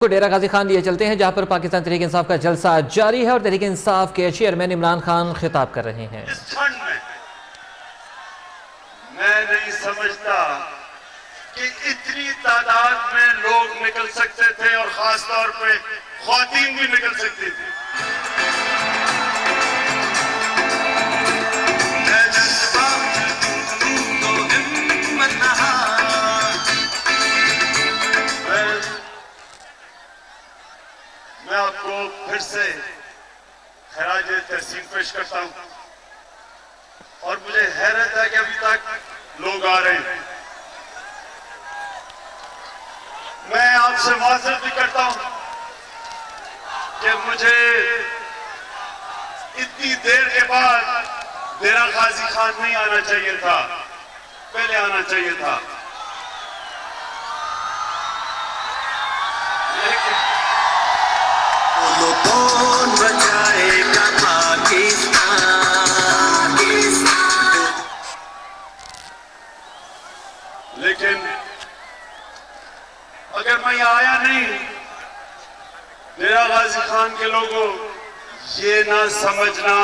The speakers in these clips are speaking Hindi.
को डेरा गाजी खान लिए चलते हैं, जहां पर पाकिस्तान तहरीक इंसाफ का जलसा जारी है और तहरीक इंसाफ के चेयरमैन इमरान खान खिताब कर रहे हैं। इस क्षण में मैं नहीं समझता कि इतनी तादाद में लोग निकल सकते थे और खास तौर पे ख्वातीन भी निकल सकती थी। मैं आपको फिर से खराज तहसीन पेश करता हूं और मुझे हैरत है कि अभी तक लोग आ रहे हैं। मैं आपसे माजरत भी करता हूं कि मुझे इतनी देर के बाद डेरा गाजी खान नहीं आना चाहिए था, पहले आना चाहिए था। कौन बचाएगा पाकिस्तान? लेकिन अगर मैं यहाँ आया नहीं, डेरा गाजी खान के लोगों ये ना समझना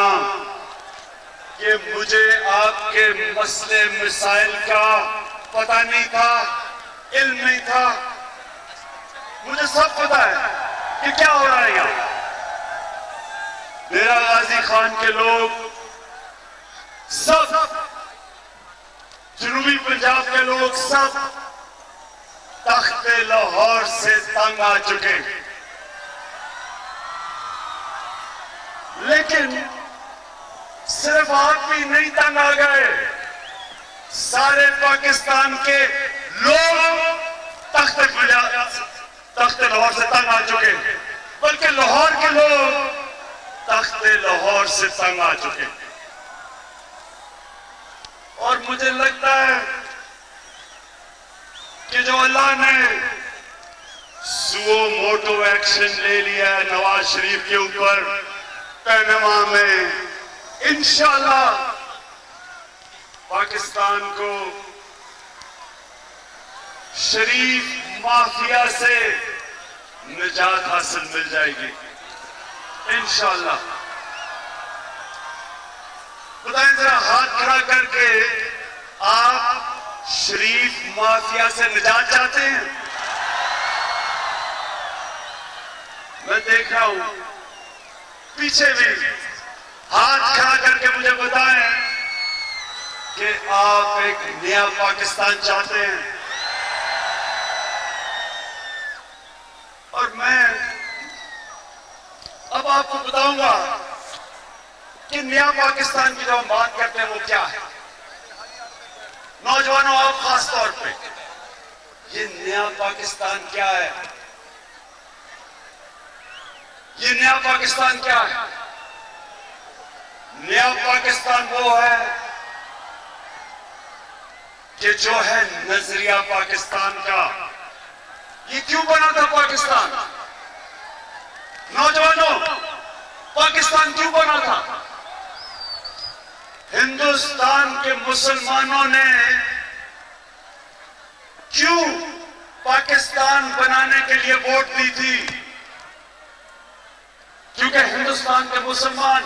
कि मुझे आपके मसले मिसाइल का पता नहीं था, इल्म नहीं था। मुझे सब पता है कि क्या हो रहा है यहाँ। डेरा गाजी खान के लोग सब, जनूबी पंजाब के लोग सब तख्ते लाहौर से तंग आ चुके। लेकिन सिर्फ आप भी नहीं तंग आ गए, सारे पाकिस्तान के लोग तख्ते लाहौर से तंग आ चुके, बल्कि लाहौर के लोग तख्ते लाहौर से तंग आ चुके। और मुझे लगता है कि जो अल्लाह ने सुओ मोटो एक्शन ले लिया है नवाज शरीफ के ऊपर पैनमा में, इंशाअल्लाह पाकिस्तान को शरीफ माफिया से निजात हासिल मिल जाएगी इंशाअल्लाह। खुदाए जरा हाथ खड़ा करके, आप शरीफ माफिया से निजात चाहते हैं? मैं देख रहा हूं पीछे भी हाथ खड़ा करके मुझे बताएं कि आप एक नया पाकिस्तान चाहते हैं। और मैं अब आपको बताऊंगा कि नया पाकिस्तान की जो हम बात करते हैं वो क्या है। नौजवानों, आप खास तौर पे, ये नया पाकिस्तान क्या है? ये नया पाकिस्तान क्या है? नया पाकिस्तान वो है कि जो है नजरिया पाकिस्तान का। ये क्यों बना था पाकिस्तान? नौजवानों, पाकिस्तान क्यों बना था? हिंदुस्तान के मुसलमानों ने क्यों पाकिस्तान बनाने के लिए वोट दी थी? क्योंकि हिंदुस्तान के मुसलमान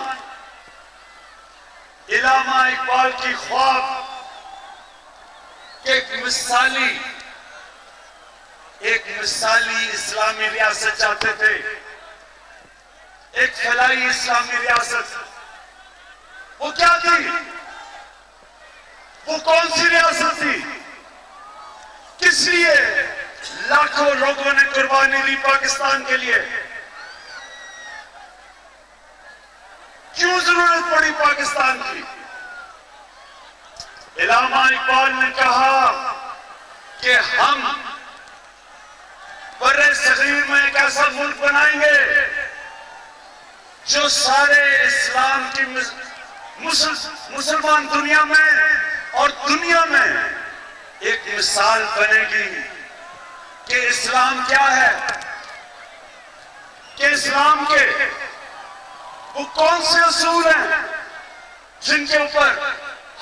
इलामा इकबाल की ख्वाब एक मिसाली इस्लामी रियासत चाहते थे, एक फैलाई इस्लामी रियासत। वो क्या थी? वो कौन सी रियासत थी? किस लिए लाखों लोगों ने कुर्बानी दी पाकिस्तान के लिए? क्यों जरूरत पड़ी पाकिस्तान की? इलामा इकबाल ने कहा कि हम बर्रे सगीर में एक ऐसा मुल्क बनाएंगे जो सारे इस्लाम की मुसलमान दुनिया में और दुनिया में एक मिसाल बनेगी कि इस्लाम क्या है, कि इस्लाम के वो कौन से असूल हैं जिनके ऊपर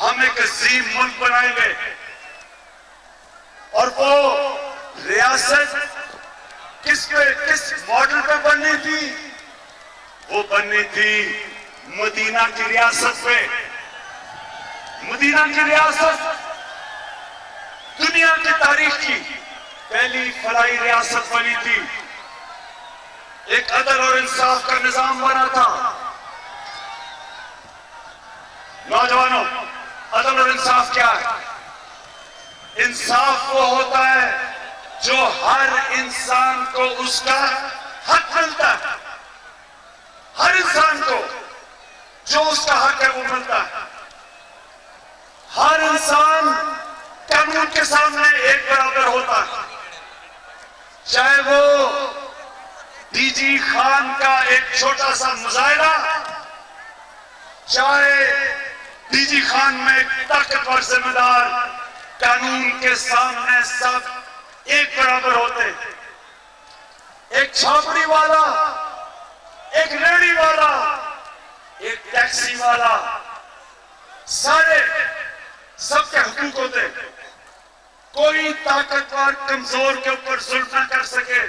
हम एक अजीम मुल्क बनाएंगे। और वो रियासत किस मॉडल पे बननी थी? वो बननी थी मदीना की रियासत पे। मदीना की रियासत दुनिया की तारीख की पहली फलाई रियासत बनी थी। एक अदल और इंसाफ का निजाम बना था। नौजवानों, अदल और इंसाफ क्या है? इंसाफ वो होता है जो हर इंसान को उसका हक मिलता है। हर इंसान को जो उसका हक है वो मिलता है। हर इंसान कानून के सामने एक बराबर होता है। चाहे वो डीजी खान का एक छोटा सा मुजाहिरा, चाहे डीजी खान में एक ताकतवर जिम्मेदार, कानून के सामने सब एक बराबर होते। एक छापड़ी वाला, एक रेहड़ी वाला, एक टैक्सी वाला, सारे सबके हुकूक होते। कोई ताकतवर कमजोर के ऊपर जुल्म न कर सके,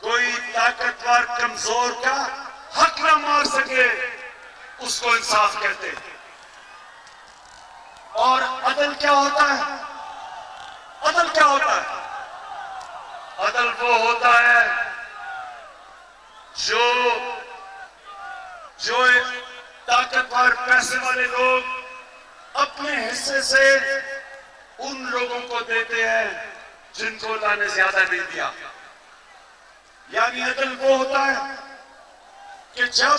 कोई ताकतवर कमजोर का हक न मार सके, उसको इंसाफ कहते। और अदल क्या होता है? अदल क्या होता है? अदल वो होता है जो ताकतवर पैसे वाले लोग अपने हिस्से से उन लोगों को देते हैं जिनको अल्लाह ने ज्यादा नहीं दिया। यानी अदल वो होता है कि जब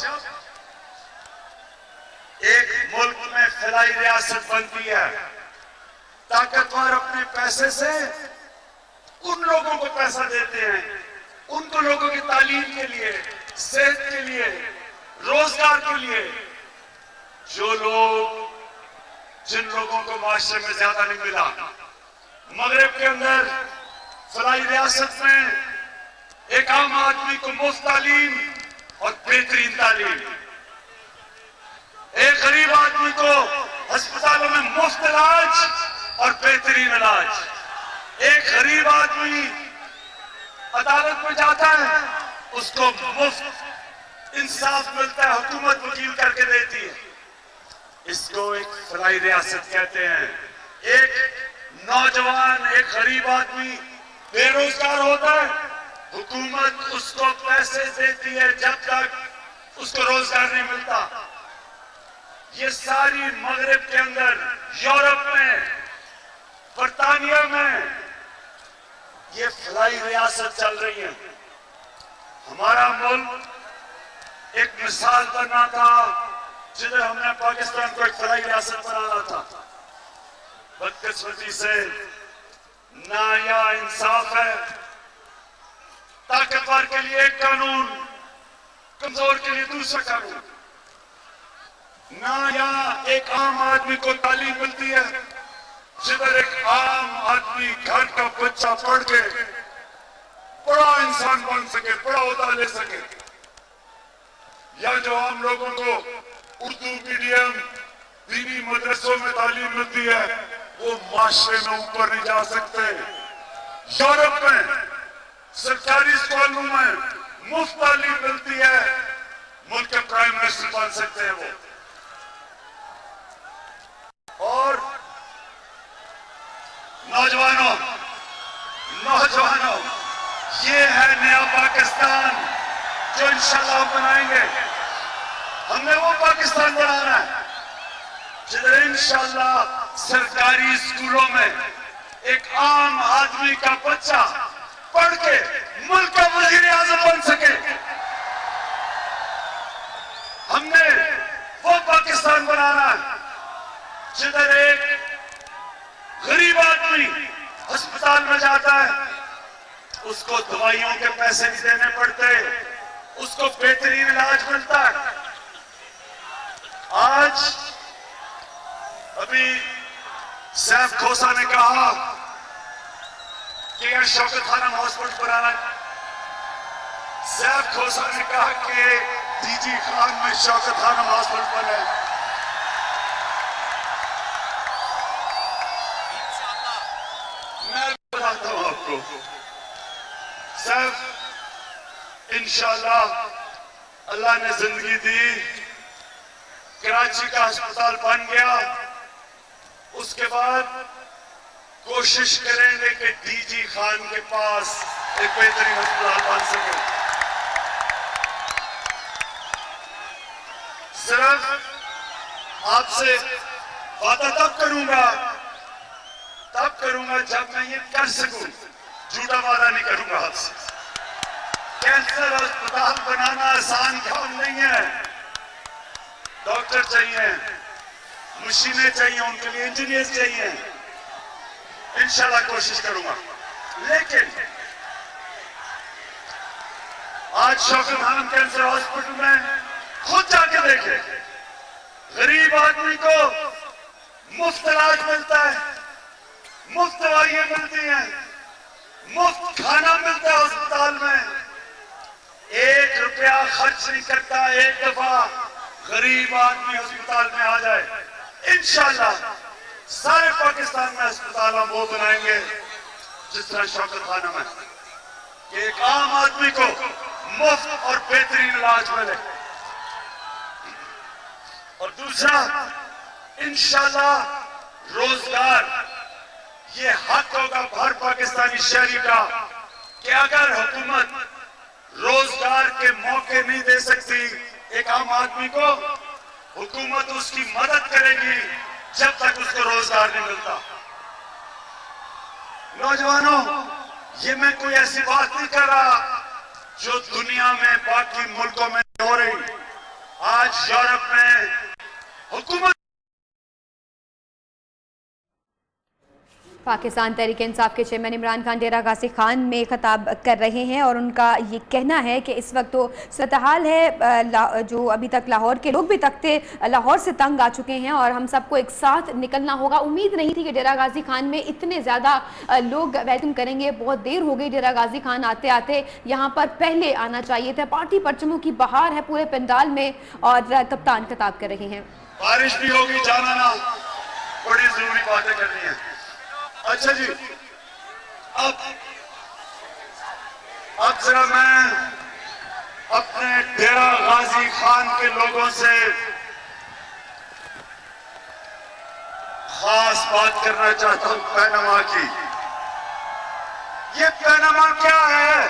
एक मुल्क में फलाई रियासत बनती है, ताकतवर अपने पैसे से उन लोगों को पैसा देते हैं, उनको लोगों की तालीम के लिए, सेहत के लिए, रोजगार के लिए। जो लोग, जिन लोगों को माशरे में ज्यादा नहीं मिला, मगरब के अंदर फलाई रियासत में एक आम आदमी को मुफ्त तालीम और बेहतरीन तालीम, एक गरीब आदमी को अस्पतालों में मुफ्त इलाज और बेहतरीन इलाज, एक गरीब आदमी अदालत में जाता है, उसको मुफ्त इंसाफ मिलता है, हुकूमत वकील करके देती है। इसको एक फलाई रियासत कहते हैं। एक नौजवान, एक गरीब आदमी बेरोजगार होता है, हुकूमत उसको पैसे देती है जब तक उसको रोजगार नहीं मिलता। ये सारी मगरब के अंदर, यूरोप में, बर्तानिया में ये फलाई रियासत चल रही है। हमारा मुल्क एक मिसाल बनना था जिधर हमने पाकिस्तान को एक फलाई रियासत बनाना था। बदकिस्मती से ना यहाँ इंसाफ है, ताकतवर के लिए एक कानून, कमजोर के लिए दूसरा कानून। ना यहाँ एक आम आदमी को तालीम मिलती है, जिधर एक आम आदमी घर का बच्चा पढ़ के बड़ा इंसान बन सके, बड़ा ओहदा ले सके। या जो आम लोगों को उर्दू मीडियम, दीनी मदरसों में तालीम मिलती है, वो माशरे में ऊपर नहीं जा सकते। यूरोप में सरकारी स्कूलों में मुफ्त तालीम मिलती है, मुल्क के प्राइम मिनिस्टर बन सकते हैं वो। और नौजवानों, ये है नया पाकिस्तान जो इंशाल्लाह बनाएंगे। हमने वो पाकिस्तान बनाना है जिधर इंशाल्लाह सरकारी स्कूलों में एक आम आदमी का बच्चा पढ़ के मुल्क का वजीर आजम बन सके। हमने वो पाकिस्तान बनाना है जिधर एक गरीब आदमी अस्पताल में जाता है, उसको दवाइयों के पैसे नहीं देने पड़ते, उसको बेहतरीन इलाज मिलता है। आज अभी सैफ खोसा ने कहा कि यह शौकत खानम हॉस्पिटल बनाना। सैफ खोसा ने कहा कि डीजी खान में शौकत खानम हॉस्पिटल बने। मैं बताता हूं आपको, सैफ इंशाअल्लाह अल्लाह ने जिंदगी दी, कराची का अस्पताल बन गया। उसके बाद कोशिश करेंगे कि डीजी खान के पास एक बेहतरीन अस्पताल बन सके। सिर्फ आपसे वादा तब करूंगा जब मैं ये कर सकूं। झूठा वादा नहीं करूंगा आपसे। कैंसर अस्पताल बनाना आसान काम नहीं है। डॉक्टर चाहिए, मशीनें चाहिए, उनके लिए इंजीनियर चाहिए। इंशाल्लाह कोशिश करूंगा। लेकिन आज शौकत खान कैंसर हॉस्पिटल में खुद जाके देखे, गरीब आदमी को मुफ्त इलाज मिलता है, मुफ्त दवाइयां मिलती हैं, मुफ्त खाना मिलता है अस्पताल में। 1 रुपया खर्च नहीं करता। एक दफा गरीब आदमी अस्पताल में आ जाए, इंशाल्लाह सारे पाकिस्तान में अस्पताल हम वो बनाएंगे जिस तरह शौकत खाना में, कि एक आम आदमी को मुफ्त और बेहतरीन इलाज मिले। और दूसरा, इंशाल्लाह रोजगार, ये हक होगा हर पाकिस्तानी शहरी का कि अगर हुकूमत रोजगार के मौके नहीं दे सकती एक आम आदमी को, हुकूमत उसकी मदद करेगी जब तक उसको रोजगार नहीं मिलता। नौजवानों, ये मैं कोई ऐसी बात नहीं कर रहा जो दुनिया में बाकी मुल्कों में हो रही। आज यूरोप में हुकूमत पाकिस्तान तहरीक इंसाफ के चेयरमैन इमरान खान डेरा गाजी खान में खिताब कर रहे हैं और उनका ये कहना है कि इस वक्त तो सूरत-ए-हाल है जो अभी तक लाहौर के लोग भी तख्ते लाहौर से तंग आ चुके हैं और हम सबको एक साथ निकलना होगा। उम्मीद नहीं थी कि डेरा गाजी खान में इतने ज़्यादा लोग वेलकम करेंगे। बहुत देर हो गई डेरा गाजी खान आते आते, यहाँ पर पहले आना चाहिए था। पार्टी परचमों की बहार है पूरे पंडाल में और कप्तान खिताब कर रहे हैं। बारिश भी होगी, जाना ना, बड़ी जरूरी बातें करनी है। अच्छा जी, अब जरा मैं अपने डेरा गाजी खान के लोगों से खास बात करना चाहता हूं पैनामा की। ये पैनामा क्या है?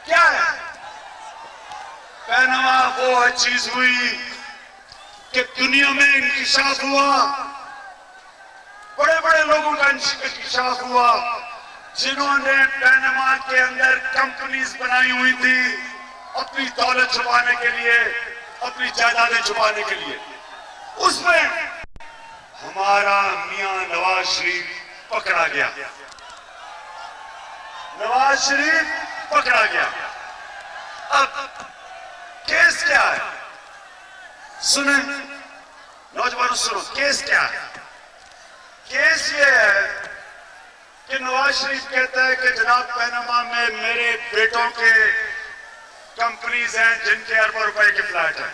क्या है पैनामा? वो चीज हुई कि दुनिया में इंकिशाफ हुआ, बड़े बड़े लोगों का इंकिशाफ हुआ जिन्होंने पैनामा के अंदर कंपनीज बनाई हुई थी अपनी दौलत छुपाने के लिए, अपनी जायदादें छुपाने के लिए। उसमें हमारा मियां नवाज शरीफ पकड़ा गया। नवाज शरीफ पकड़ा गया। अब केस क्या है? सुने नौजवानों, सुनो केस क्या है। केस ये है कि नवाज शरीफ कहता है कि जनाब पैनामा में मेरे बेटों के कंपनीज हैं जिनके अरबों रुपए के फ्लैट हैं।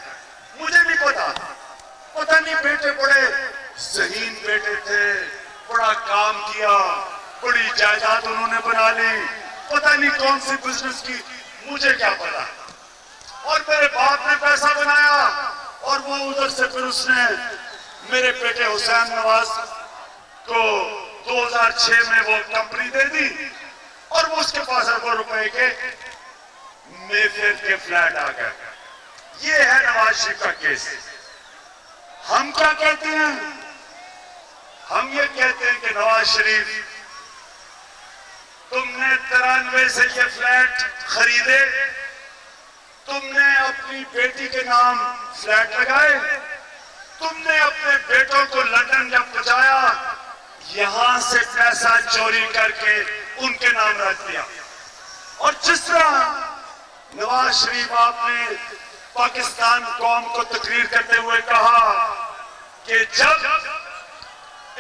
मुझे नहीं पता नहीं, बेटे बड़े ज़हीन बेटे थे, बड़ा काम किया, बड़ी जायदाद उन्होंने बना ली, पता नहीं कौन सी बिजनेस की, मुझे क्या पता। और मेरे बाप ने पैसा बनाया और वो उधर से फिर उसने मेरे बेटे हुसैन नवाज को 2006 में वो कंपनी दे दी और वो उसके पास अरबों रुपए के मेफेयर के फ्लैट आ गए। ये है नवाज शरीफ का केस। हम क्या कहते हैं? हम ये कहते हैं कि नवाज शरीफ, तुमने 93 से ये फ्लैट खरीदे, तुमने अपनी बेटी के नाम फ्लैट लगाए, तुमने अपने बेटों को लंदन जब पहुंचाया यहां से पैसा चोरी करके उनके नाम रख दिया। और जिस तरह नवाज शरीफ आपने पाकिस्तान कौम को तकरीर करते हुए कहा कि जब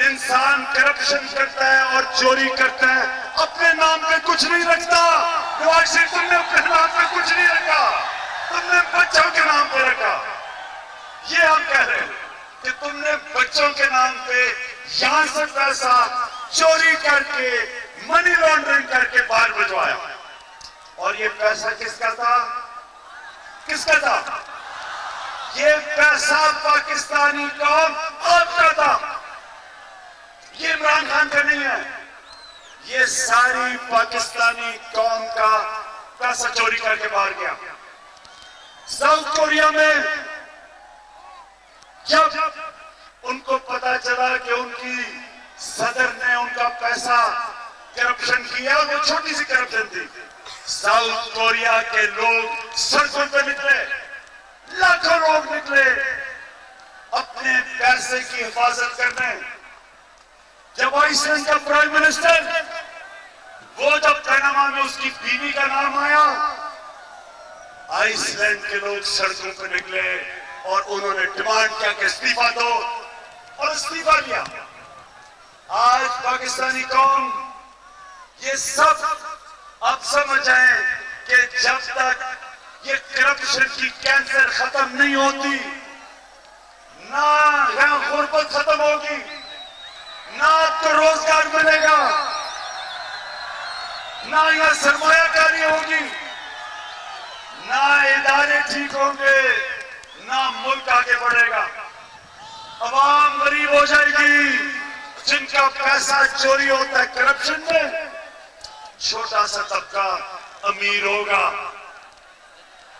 इंसान करप्शन करता है और चोरी करता है अपने नाम पे कुछ नहीं रखता। नवाज शरीफ, तुमने अपने नाम पे कुछ नहीं रखा, तुमने बच्चों के नाम पे रखा। ये हम कह रहे हैं कि तुमने बच्चों के नाम पे यहां से पैसा चोरी करके, मनी लॉन्ड्रिंग करके बाहर भिजवाया। और ये पैसा किसका था? किसका था? ये पैसा पाकिस्तानी कौम आपका था, ये इमरान खान का नहीं है। ये सारी पाकिस्तानी कौम का पैसा चोरी करके बाहर गया। साउथ कोरिया में जब उनको पता चला कि उनकी सदर ने उनका पैसा करप्शन किया, वो छोटी सी करप्शन थी, साउथ कोरिया के लोग सड़कों पर निकले, लाखों लोग निकले अपने पैसे की हिफाजत करने। जब आइसलैंड का प्राइम मिनिस्टर, वो जब पैनामा में उसकी बीवी का नाम आया, आइसलैंड के लोग सड़कों पर निकले और उन्होंने डिमांड किया कि इस्तीफा दो, और इस्तीफा दिया। आज पाकिस्तानी कौम ये सब अब समझ आए कि जब तक ये करप्शन की कैंसर खत्म नहीं होती, ना यहां गुर्बत खत्म होगी, ना आपको रोजगार मिलेगा, ना यहां सरमायाकारी होगी, ना इदारे ठीक होंगे, ना मुल्क आगे बढ़ेगा। अवाम गरीब हो जाएगी। जिनका पैसा चोरी होता है करप्शन में, छोटा सा तबका अमीर होगा।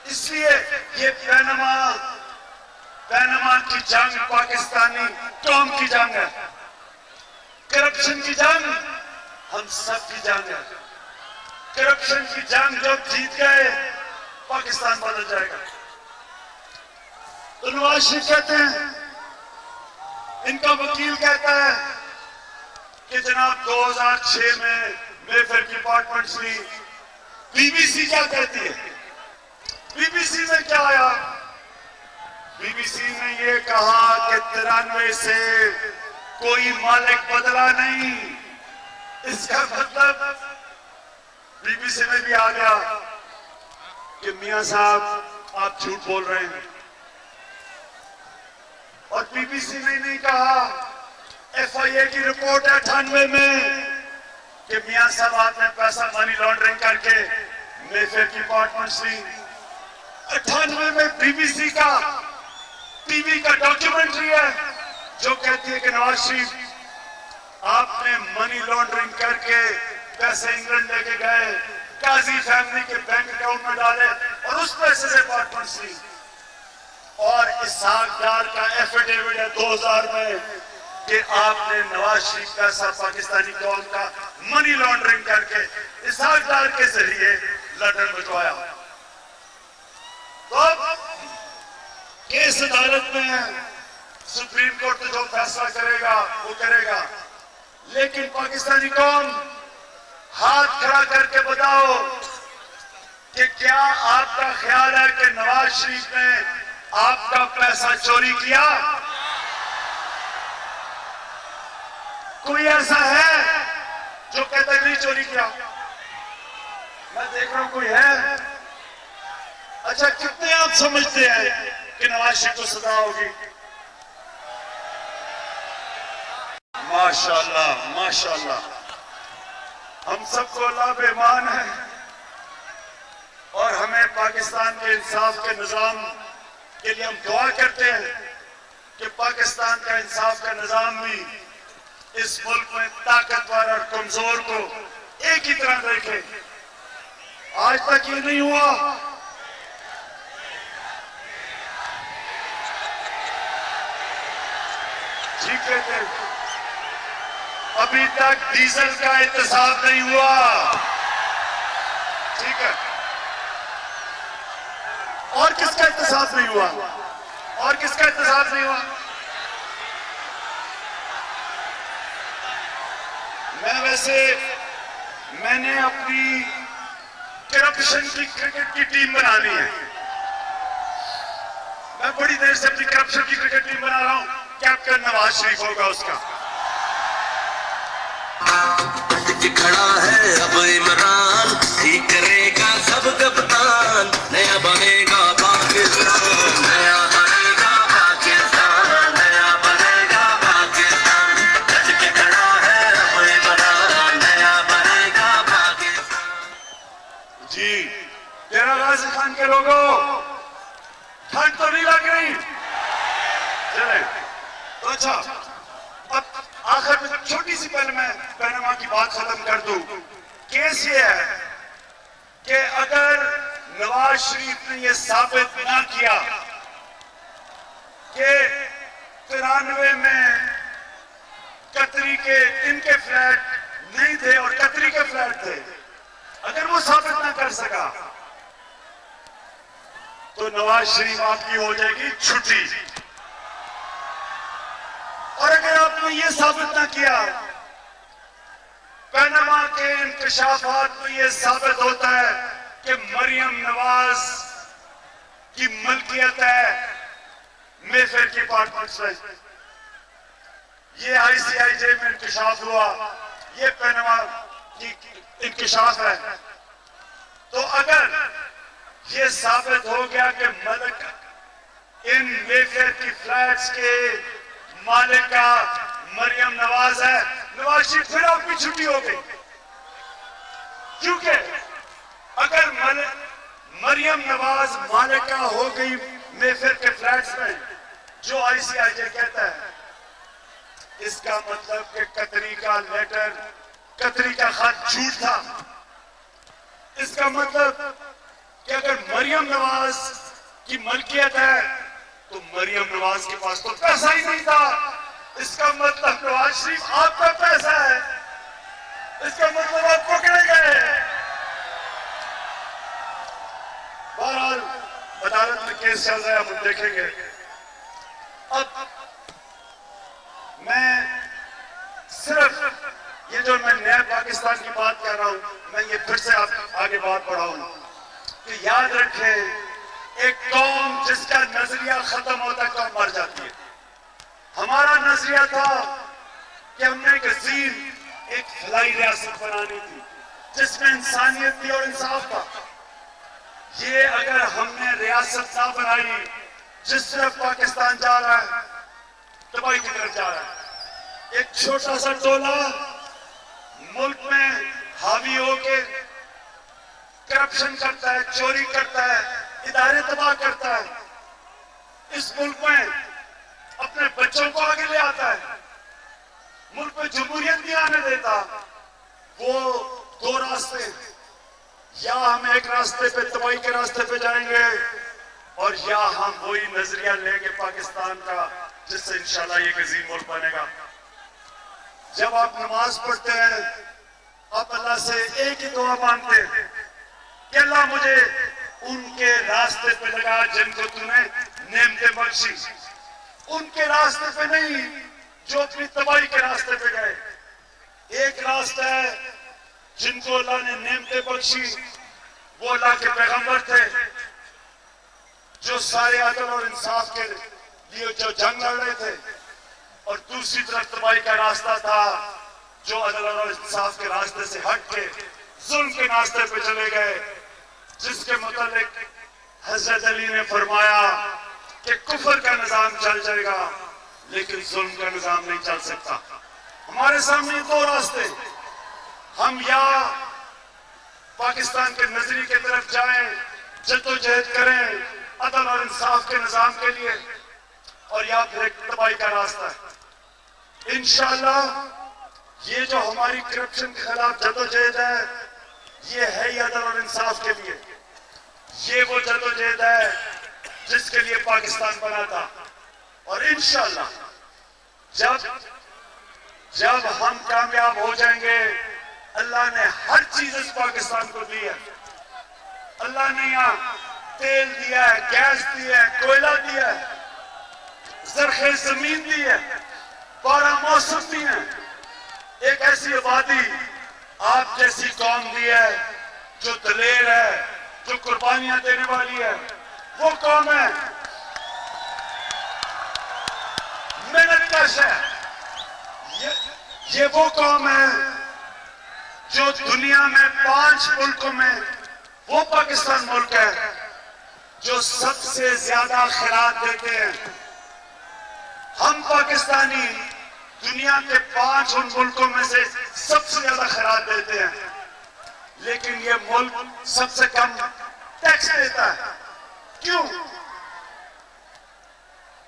इसलिए ये पैनामा की जंग पाकिस्तानी कौम की जंग है, करप्शन की जंग हम सब की जंग है। करप्शन की जंग जब जीत गए, पाकिस्तान बदल जाएगा। तो नवाज शरीफ कहते हैं, इनका वकील कहता है कि जनाब 2006 में वेलफेयर की अपॉइंटमेंट्स ली। बीबीसी क्या कहती है? बीबीसी में क्या आया? बीबीसी ने ये कहा कि 93 से कोई मालिक बदला नहीं। इसका मतलब बीबीसी में भी आ गया कि मियां साहब आप झूठ बोल रहे हैं। और बीबीसी ने नहीं कहा, एफआईए की रिपोर्ट है 98 में कि मियां साहब आपने पैसा मनी लॉन्ड्रिंग करके वेलफेयर की अपॉइंटमेंट्स ली। 98 में बीबीसी का टीवी का डॉक्यूमेंट्री है जो कहती है कि नवाज शरीफ आपने मनी लॉन्ड्रिंग करके पैसे इंग्लैंड लेके गए, काजी फैमिली के बैंक अकाउंट में डाले और उस पैसे से अपॉइंटमेंट्स ली। और इसहाक डार का एफिडेविट है 2000 में कि आपने नवाज शरीफ पैसा पाकिस्तानी कौम का मनी लॉन्ड्रिंग करके इसहाक डार के जरिए लंदन भिजवाया। तो अब केस अदालत में है, सुप्रीम कोर्ट तो जो फैसला करेगा वो करेगा, लेकिन पाकिस्तानी कौम हाथ खड़ा करके बताओ कि क्या आपका ख्याल है कि नवाज शरीफ ने आपका पैसा चोरी किया? कोई ऐसा है जो कहता नहीं चोरी किया? मैं देख रहा हूं कोई है। अच्छा, कितने आप समझते हैं कि नवाज शरीफ को सजा होगी? माशाअल्लाह माशाअल्लाह, हम सबको अल्लाह बेईमान है और हमें पाकिस्तान के इंसाफ के निजाम के लिए हम दुआ करते हैं कि पाकिस्तान का इंसाफ का निजाम भी इस मुल्क में ताकतवर और कमजोर को एक ही तरह देखे। आज तक ये नहीं हुआ। ठीक है, अभी तक डीजल का एहतसाब नहीं हुआ। ठीक है, और किसका एहतसाब नहीं हुआ? और किसका एहतसाब नहीं हुआ? मैंने अपनी करप्शन की क्रिकेट की टीम बना ली है। मैं बड़ी देर से अपनी करप्शन की क्रिकेट टीम बना रहा हूं। कैप्टन नवाज शरीफ होगा उसका। खड़ा है अब इमरान, ठीक करेगा सब कप्तान, नया बनेगा पाकिस्तान, नया बनेगा पाकिस्तान, नया बनेगा पाकिस्तान। सच के खड़ा है अब इमरान, नया बनेगा पाकिस्तान। जी गाजी खान के लोगों, ठंड तो नहीं लग रही? चले तो अच्छा, अब आखिर में छोटी सी पहले मैं पैनामा की बात खत्म कर दूं। केस ये है कि अगर नवाज शरीफ ने यह साबित ना किया कि 93 में कतरी के इनके फ्लैट नहीं थे और कतरी के फ्लैट थे, अगर वो साबित ना कर सका तो नवाज शरीफ आपकी हो जाएगी छुट्टी। और अगर आपने ये साबित ना किया, पैनामा के इंकशाफात में यह साबित होता है कि मरियम नवाज की मलकियत है मेफेयर के अपार्टमेंट्स में, ये आईसीआईजे में इंकशाफ हुआ, ये पैनामा की इंकशाफ है। तो अगर ये साबित हो गया कि मलक इन मेफेयर की फ्लैट्स के मालिका मरियम नवाज है, नवाज शरीफ फिर आपकी छुट्टी हो गई। क्योंकि अगर मरियम नवाज मालिका हो गई मेफेयर के फ्लैट्स में, जो आईसीआईजे कहता है, इसका मतलब कि कतरी का लेटर, कतरी का खत झूठ था। इसका मतलब कि अगर मरियम नवाज की मलकियत है तो मरियम नवाज के पास तो पैसा ही नहीं था। इसका मतलब नवाज शरीफ आपका पैसा है, इसका मतलब आप पकड़े गए। बहरहाल अदालत में केस चल रहा है, हम देखेंगे। अब मैं सिर्फ ये जो मैं नया पाकिस्तान की बात कर रहा हूं, मैं ये फिर से आप आगे बात बढ़ाऊं कि याद रखें, एक कौम जिसका नजरिया खत्म होता है कौम मर जाती है। हमारा नजरिया था कि हमने एक अजीम, एक फलाई रियासत बनानी थी जिसमें इंसानियत थी और इंसाफ था। ये अगर हमने रियासत ना बनाई, जिस तरफ पाकिस्तान जा रहा है तबाही की तरफ जा रहा है। एक छोटा सा टोला मुल्क में हावी होके करप्शन करता है, चोरी करता है, इदारे तबाह करता है, इस मुल्क में अपने बच्चों को आगे ले आता है, मुल्क में जमहूरियत नहीं आने देता। वो दो रास्ते, या हम एक रास्ते पे तबाही के रास्ते पे जाएंगे और या हम वही नजरिया लेंगे पाकिस्तान का जिससे इंशाल्लाह ये अजीम मुल्क बनेगा। जब आप नमाज पढ़ते हैं, आप अल्लाह से एक ही दुआ मांगते हैं कि अल्लाह मुझे उनके रास्ते पे लगा जिनको तूने नेमतें बख्शी, उनके रास्ते पे नहीं जो अपनी तबाही के रास्ते पे गए। एक रास्ता है जिनको अल्लाह ने नेमतें बख्शी, वो अल्लाह के पैगंबर थे जो सारे अदल और इंसाफ के लिए जो जंग लड़ रहे थे, और दूसरी तरफ तबाही का रास्ता था जो अदल और इंसाफ के रास्ते से हट के जुल्म के रास्ते पे चले गए, जिसके मुतालिक हजरत अली ने फरमाया कि कुफर का निजाम चल जाएगा लेकिन जुल्म का निजाम नहीं चल सकता। हमारे सामने दो रास्ते, हम या पाकिस्तान के नजरिए की तरफ जाएं, जद्दोजहद करें अदल और इंसाफ के निजाम के लिए, और या फिर एक तबाही का रास्ता है। इंशाअल्लाह ये जो हमारी करप्शन के खिलाफ जद्दोजहद है, ये है ही अदल और इंसाफ के लिए। ये वो जद्दोजहद है जिसके लिए पाकिस्तान बना था। और इंशाअल्लाह जब हम कामयाब हो जाएंगे, अल्लाह ने हर चीज इस पाकिस्तान को दी है। अल्लाह ने यहाँ तेल दिया है, गैस दिया है, कोयला दिया है, ज़रख़े जमीन दी है, 12 मौसम दी है, एक ऐसी आबादी आप जैसी कौम दी है जो दलेर है, जो कुर्बानियां देने वाली है। वो कौम है मेहनतकश है। ये वो कौम है जो दुनिया में 5 मुल्कों में वो पाकिस्तान मुल्क है जो सबसे ज्यादा खैरात देते हैं। हम पाकिस्तानी दुनिया के 5 उन मुल्कों में से सबसे ज्यादा खैरात देते हैं, लेकिन ये मुल्क सबसे कम टैक्स देता है। क्यों?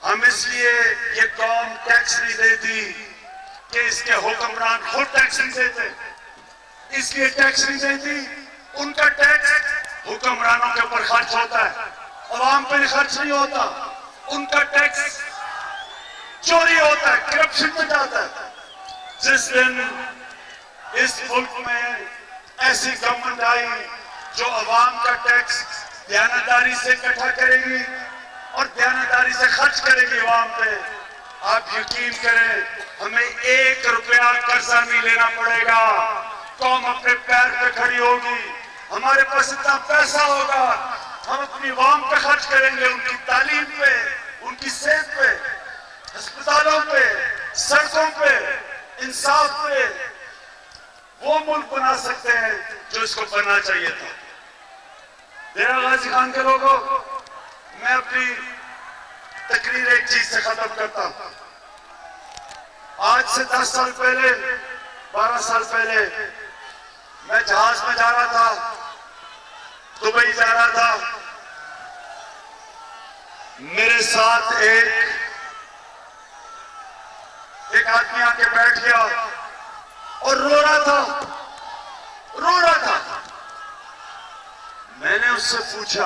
हम इसलिए ये कौम टैक्स नहीं देती कि इसके हुक्मरान खुद टैक्स नहीं देते, इसलिए टैक्स नहीं देती। उनका टैक्स हुक्मरानों के ऊपर खर्च होता है, अवाम पे खर्च नहीं होता। उनका टैक्स चोरी होता है, करप्शन में जाता है। जिस दिन इस मुल्क में ऐसी गवर्नमेंट आई जो अवाम का टैक्स दयानतदारी से इकट्ठा करेगी और दयानतदारी से खर्च करेगी अवाम पे, आप यकीन करें हमें 1 रुपया कर्जा नहीं लेना पड़ेगा। कौम अपने पैर पे खड़ी होगी, हमारे पास इतना पैसा होगा, हम अपनी अवाम पे खर्च करेंगे, उनकी तालीम पे, उनकी सेहत पे, अस्पतालों पे, सड़कों पे, इंसाफ पे। वो मुल्क बना सकते हैं जो इसको बनना चाहिए था। डेरा गाजी खान के लोगों, मैं अपनी तकरीर एक चीज से खत्म करता हूं। आज से 10 साल पहले, 12 साल पहले मैं जहाज में जा रहा था, दुबई जा रहा था। मेरे साथ एक आदमी आके बैठ गया और रो रहा था। मैंने उससे पूछा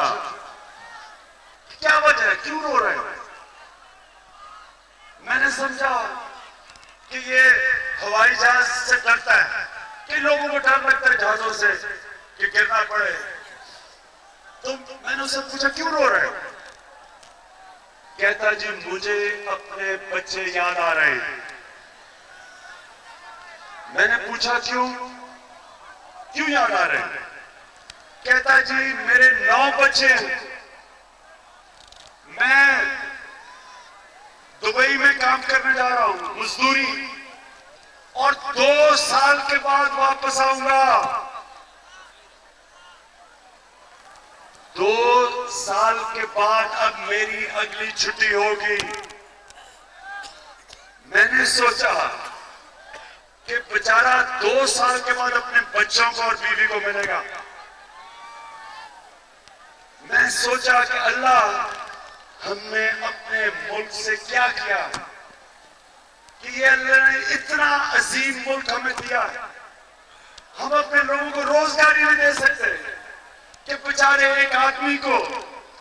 क्या वजह है, क्यों रो रहे हो? मैंने समझा कि ये हवाई जहाज से डरता है, कई लोगों को डर लगता है जहाजों से कि गिरना पड़े। तो मैंने उससे पूछा क्यों रो रहे हो? कहता जी मुझे अपने बच्चे याद आ रहे हैं। मैंने पूछा क्यों याद आ रहे हैं? कहता जी मेरे 9 बच्चे हैं, मैं दुबई में काम करने जा रहा हूं, मजदूरी, और 2 साल के बाद वापस आऊंगा। 2 साल के बाद अब मेरी अगली छुट्टी होगी। मैंने सोचा कि बेचारा 2 साल के बाद अपने बच्चों को और बीवी को मिलेगा। मैं सोचा कि अल्लाह हमने अपने मुल्क से क्या किया कि ये अल्लाह ने इतना अजीम मुल्क हमें दिया। हम अपने लोगों को रोजगारी नहीं दे सकते कि बेचारे एक आदमी को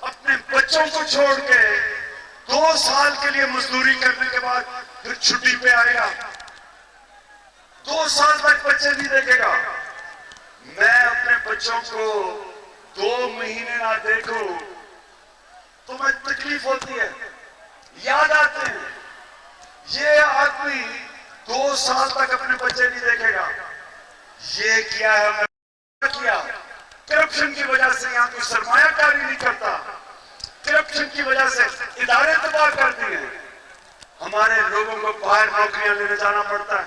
अपने बच्चों को छोड़ के 2 साल के लिए मजदूरी करने के बाद फिर छुट्टी पे आएगा, 2 साल तक बच्चे नहीं देखेगा। मैं अपने बच्चों को 2 महीने ना देखूं तो मैं तकलीफ होती है, याद आते हैं। ये आदमी 2 साल तक अपने बच्चे नहीं देखेगा। ये किया है हमने, किया करप्शन की वजह से। यहाँ कोई सरमायाकारी नहीं करता, करप्शन की वजह से इदारे तबाह कर दिए। हमारे लोगों को बाहर नौकरियां लेने जाना पड़ता है,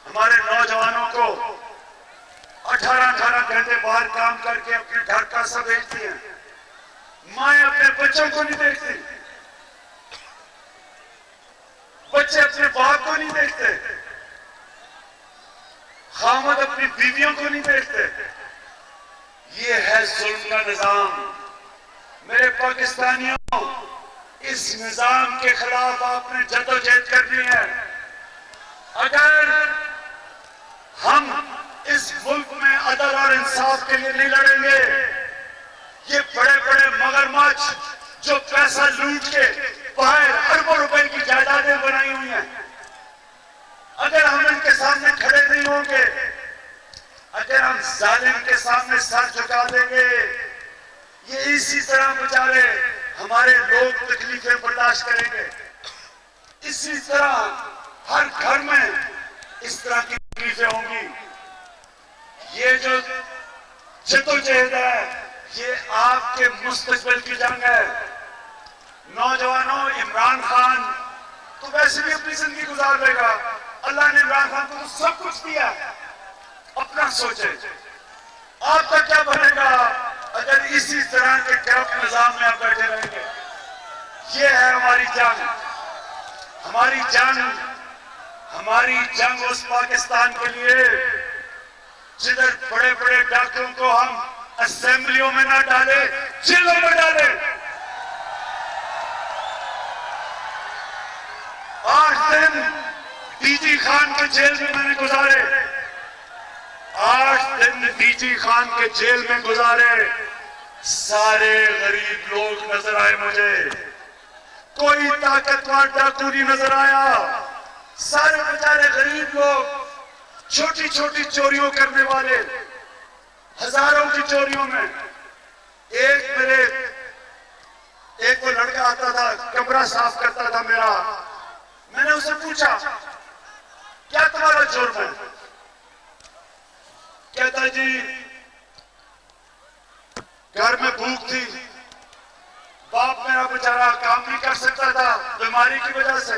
हमारे नौजवानों को 18-18 घंटे बाहर काम करके अपने घर का सब बेचती हैं। माएं अपने बच्चों को नहीं देखती, बच्चे अपने बाप को नहीं देखते, खामद अपनी बीवियों को नहीं देखते। ये है जुल्म का निजाम। मेरे पाकिस्तानियों, इस निजाम के खिलाफ आपने जद्दोजहद करनी है। अगर हम इस मुल्क में अदल और इंसाफ के लिए नहीं लड़ेंगे, ये बड़े बड़े मगरमच्छ जो पैसा लूट के बाहर अरबों रुपए की जायदादें बनाई हुई हैं, अगर हम इनके सामने खड़े नहीं होंगे, अगर हम जालिम के सामने सर झुका देंगे, ये इसी तरह बेचारे हमारे लोग तकलीफें बर्दाश्त करेंगे। इसी तरह हर घर में इस तरह की तकलीफें होंगी। ये जो जद्दोजहद है, ये आपके मुस्तकबिल की जंग है। नौजवानों, इमरान खान तो वैसे भी अपनी जिंदगी गुजार लेगा। अल्लाह ने इमरान खान को तो सब कुछ दिया, अपना सोचे आपका क्या बनेगा अगर इसी तरह के करप्ट निजाम में आप बैठे रहेंगे। ये है हमारी जंग, हमारी जंग उस पाकिस्तान के लिए जिधर बड़े बड़े डॉक्टरों को हम असेंबलियों में ना डाले, जेलों में डाले। 8 दिन डीजी खान के जेल में मैंने गुजारे, 8 दिन डीजी खान के जेल में गुजारे। सारे गरीब लोग नजर आए मुझे, कोई ताकतवर डाकू नहीं नजर आया। सारे बेचारे गरीब लोग, छोटी छोटी चोरियों करने वाले, हजारों की चोरियों में। एक वो लड़का आता था, कमरा साफ करता था मेरा। मैंने उससे पूछा, क्या तुम्हारा जुर्म है? कहता जी, घर में भूख थी, बाप मेरा बेचारा काम नहीं कर सकता था बीमारी की वजह से,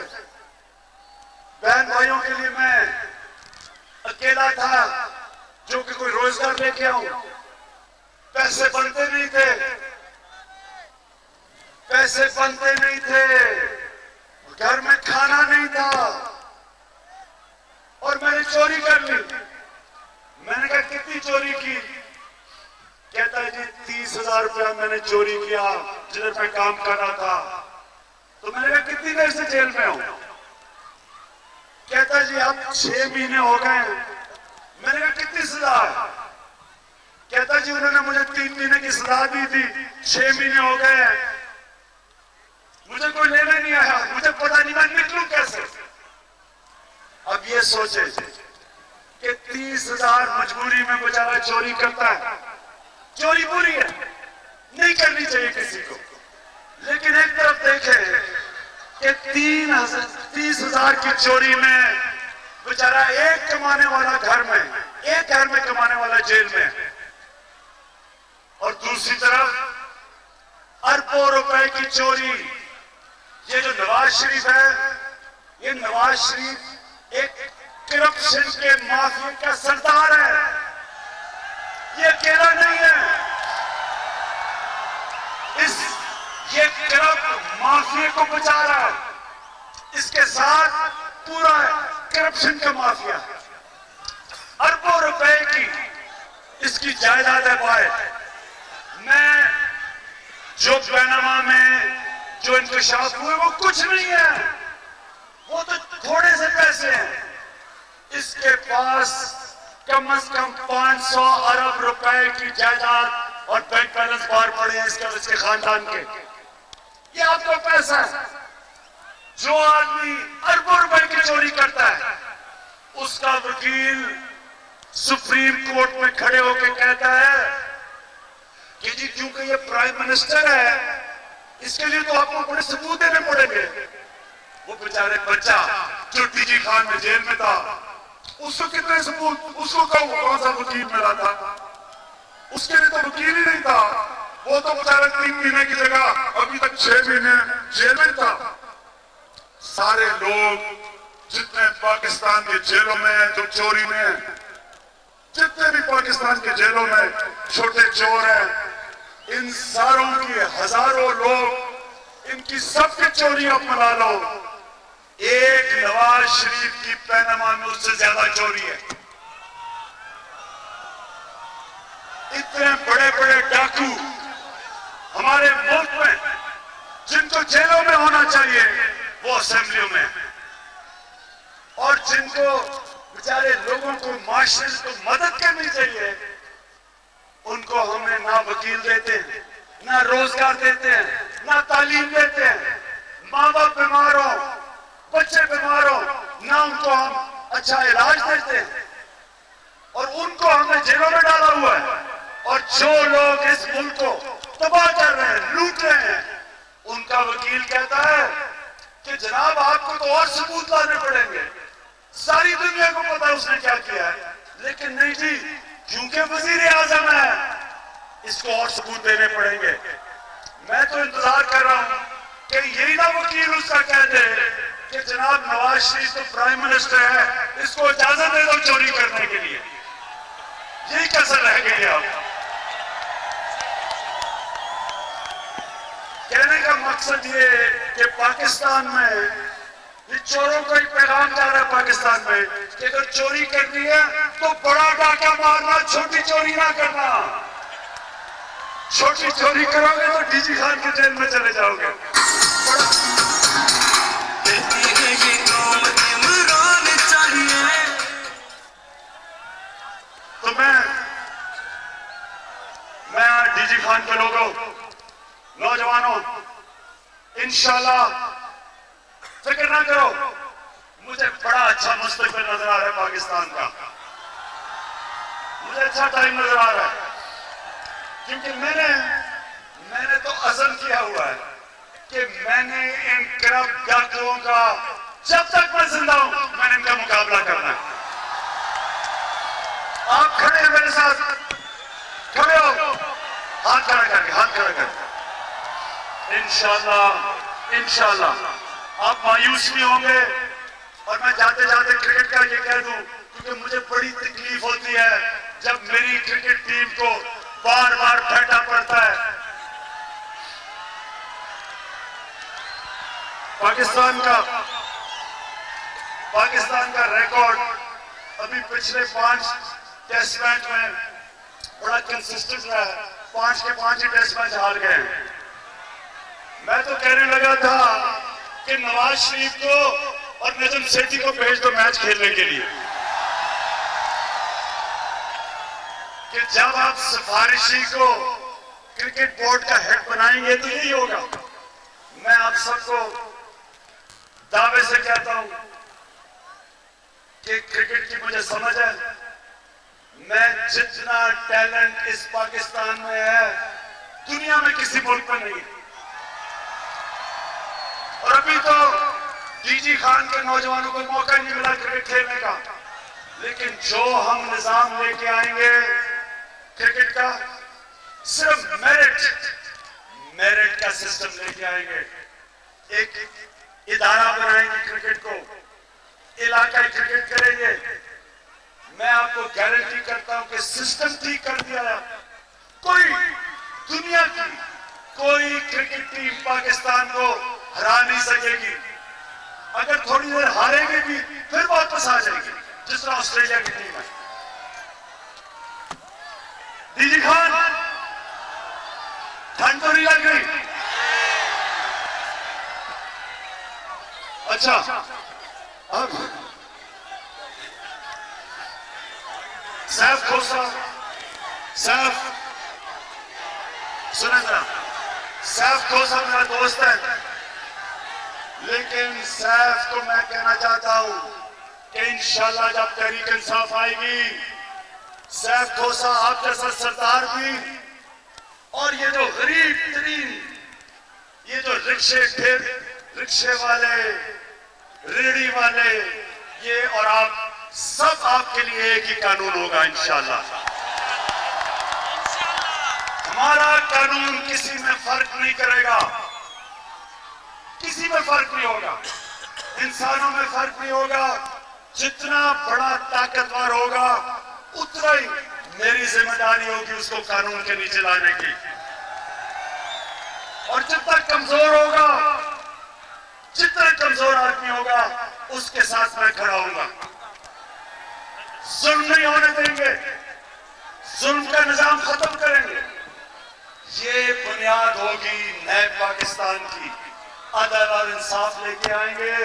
बहन भाइयों के लिए मैं अकेला था जो कि कोई रोजगार लेके आऊं, पैसे बनते नहीं थे, पैसे बनते नहीं थे, घर में खाना नहीं था और मैंने चोरी कर ली। मैंने कहा कितनी चोरी की? कहता है जी 30,000 रुपया मैंने चोरी किया जिधर मैं काम कर रहा था। तो मैंने कहा कितनी देर से जेल में हूं? कहता जी अब 6 महीने हो गए। मैंने कहा कितनी सजा है? कहता जी उन्होंने मुझे 3 महीने की सजा दी थी, 6 महीने हो गए हैं, मुझे कोई लेने नहीं आया, मुझे पता नहीं मैं निकलूं कैसे। अब ये सोचे कि 30,000 मजबूरी में बेचारा चोरी करता है। चोरी बुरी है, नहीं करनी चाहिए किसी को, लेकिन एक तरफ देखें कि 30,000 की चोरी में बेचारा एक कमाने वाला घर में कमाने वाला जेल में, और दूसरी तरफ अरबों रुपए की चोरी। ये जो नवाज शरीफ है, ये नवाज शरीफ एक करप्शन के माफिया का सरदार है, ये अकेला नहीं है। ये करप्ट माफिया को बचा रहा है, इसके साथ पूरा करप्शन का माफिया, अरबों रुपए की इसकी जायदाद है भाई। मैं जो पैनामा में जो इंकशाफ हुए वो कुछ नहीं है, वो तो थोड़े से पैसे हैं। इसके पास कम से कम 500 अरब रुपए की जायदाद और बैंक बैलेंस बाहर पड़े हैं इसके खानदान के। ये आपका पैसा है। जो आदमी अरबों रुपए की चोरी करता है, उसका वकील सुप्रीम कोर्ट में खड़े होकर कहता है कि जी क्योंकि ये प्राइम मिनिस्टर है, इसके लिए तो आपको बड़े सबूत देने पड़ेंगे। वो बेचारे बच्चा जो डीजी खान में जेल में था, उसको कितने सबूत? उसको कौन सा वकील मिला था? उसके लिए तो वकील ही नहीं था। वो तो बेचारा 3 महीने की जगह अभी तक 6 महीने जेल में था। सारे लोग जितने पाकिस्तान के जेलों में हैं, जो चोरी में हैं, जितने भी पाकिस्तान के जेलों में छोटे चोर हैं, इन सारों की हजारों लोग, इनकी सबकी चोरी आप मिला लो, एक नवाज शरीफ की पैनामा में उससे ज्यादा चोरी है। इतने बड़े बड़े डाकू हमारे मुल्क में, जिनको जेलों में होना चाहिए वो असेंबलियों में, और जिनको बेचारे लोगों को माशरे को मदद करनी चाहिए, उनको हमें ना वकील देते हैं, ना रोजगार देते हैं, ना तालीम देते हैं। माँ बाप बीमार हो, बच्चे बीमार हो, ना उनको हम अच्छा इलाज देते हैं, और उनको हमने जेलों में डाला हुआ है। और जो लोग इस मुल्क को तबाह कर रहे हैं, लूट रहे हैं, उनका वकील कहता है कि जनाब आपको तो और सबूत लाने पड़ेंगे, सारी दुनिया को पता है उसने क्या किया है। लेकिन नहीं जी, क्योंकि वजीर आजम है, इसको और सबूत देने पड़ेंगे। मैं तो इंतजार कर रहा हूं कि यही ना वकील उसका कह दे कि जनाब नवाज शरीफ तो प्राइम मिनिस्टर है, इसको इजाजत दे दो चोरी करने के लिए। यही कसर रह गई है। आप कहने का मकसद ये कि पाकिस्तान में ये चोरों को एक पैगाम जा रहा है पाकिस्तान में कि अगर चोरी करनी है तो बड़ा डाका मारना, छोटी चोरी ना करना। छोटी चोरी करोगे तो डीजी खान के जेल में चले जाओगे। कहती है ये कौम इमरान चाहिए। तो मैं आज डीजी खान के लोगों, नौजवानों, इंशाल्लाह फिक्र ना करो, मुझे बड़ा अच्छा मुस्तकबिल नजर आ रहा है पाकिस्तान का। मुझे अच्छा टाइम नजर आ रहा है, क्योंकि मैंने तो अज़म किया हुआ है कि मैंने इन करप्ट डाकुओं का, जब तक मैं जिंदा हूं, मैंने इनका मुकाबला करना है। आप खड़े हैं मेरे साथ, खड़े हो, हाथ खड़ा करके, हाथ खड़ा करके। इंशाल्लाह आप मायूस भी होंगे, और मैं जाते जाते क्रिकेट का ये कह दूं, क्योंकि मुझे बड़ी तकलीफ होती है जब मेरी क्रिकेट टीम को बार बार फेंटा पड़ता है। पाकिस्तान का रिकॉर्ड अभी पिछले 5 टेस्ट मैच में बड़ा कंसिस्टेंट रहा है, 5 के 5 ही टेस्ट मैच हार गए हैं। मैं तो कहने लगा था कि नवाज शरीफ को और नजम सेठी को भेज दो मैच खेलने के लिए, कि जब आप सिफारिशी को क्रिकेट बोर्ड का हेड बनाएंगे तो यही होगा। मैं आप सबको दावे से कहता हूं कि क्रिकेट की मुझे समझ है, मैं जितना टैलेंट इस पाकिस्तान में है दुनिया में किसी मुल्क में नहीं है। और अभी तो डीजी खान के नौजवानों को मौका नहीं मिला क्रिकेट खेलने का, लेकिन जो हम निजाम लेके आएंगे क्रिकेट का, सिर्फ मेरिट का सिस्टम लेके आएंगे। एक इदारा बनाएंगे क्रिकेट को, इलाकाई क्रिकेट करेंगे। मैं आपको गारंटी करता हूं कि सिस्टम ठीक कर दिया है। कोई दुनिया की कोई क्रिकेट टीम पाकिस्तान को हरा नहीं सकेगी। अगर थोड़ी देर हारेगी भी फिर वापस आ जाएगी, जिस तरह ऑस्ट्रेलिया की टीम है। डीजी खान, ठंड तो नहीं लग रही? अच्छा, अब सैफ खोसा, सैफ सुने जरा, सैफ खोसा मेरा दोस्त है, लेकिन सैफ को मैं कहना चाहता हूं कि इंशाल्लाह जब तहरीक इंसाफ आएगी, सैफ खोसा आप जैसा सरदार भी, और ये जो गरीब तरीन, ये जो रिक्शे वाले, रेहड़ी वाले, ये और आप सब, आपके लिए एक ही कानून होगा इंशाल्लाह। हमारा कानून किसी में फर्क नहीं करेगा, किसी में फर्क नहीं होगा, इंसानों में फर्क नहीं होगा। जितना बड़ा ताकतवर होगा उतना ही मेरी जिम्मेदारी होगी उसको कानून के नीचे लाने की, और जितना कमजोर होगा, जितना कमजोर आदमी होगा उसके साथ मैं खड़ा होऊंगा। जुल्म नहीं होने देंगे, जुल्म का निजाम खत्म करेंगे। ये बुनियाद होगी नए पाकिस्तान की। अदल और इंसाफ लेके आएंगे,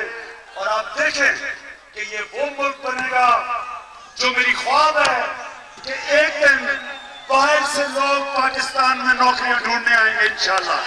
और आप देखें कि ये वो मुल्क बनेगा जो मेरी ख्वाब है कि एक दिन बाहर से लोग पाकिस्तान में नौकरियां ढूंढने आएंगे इंशाल्लाह।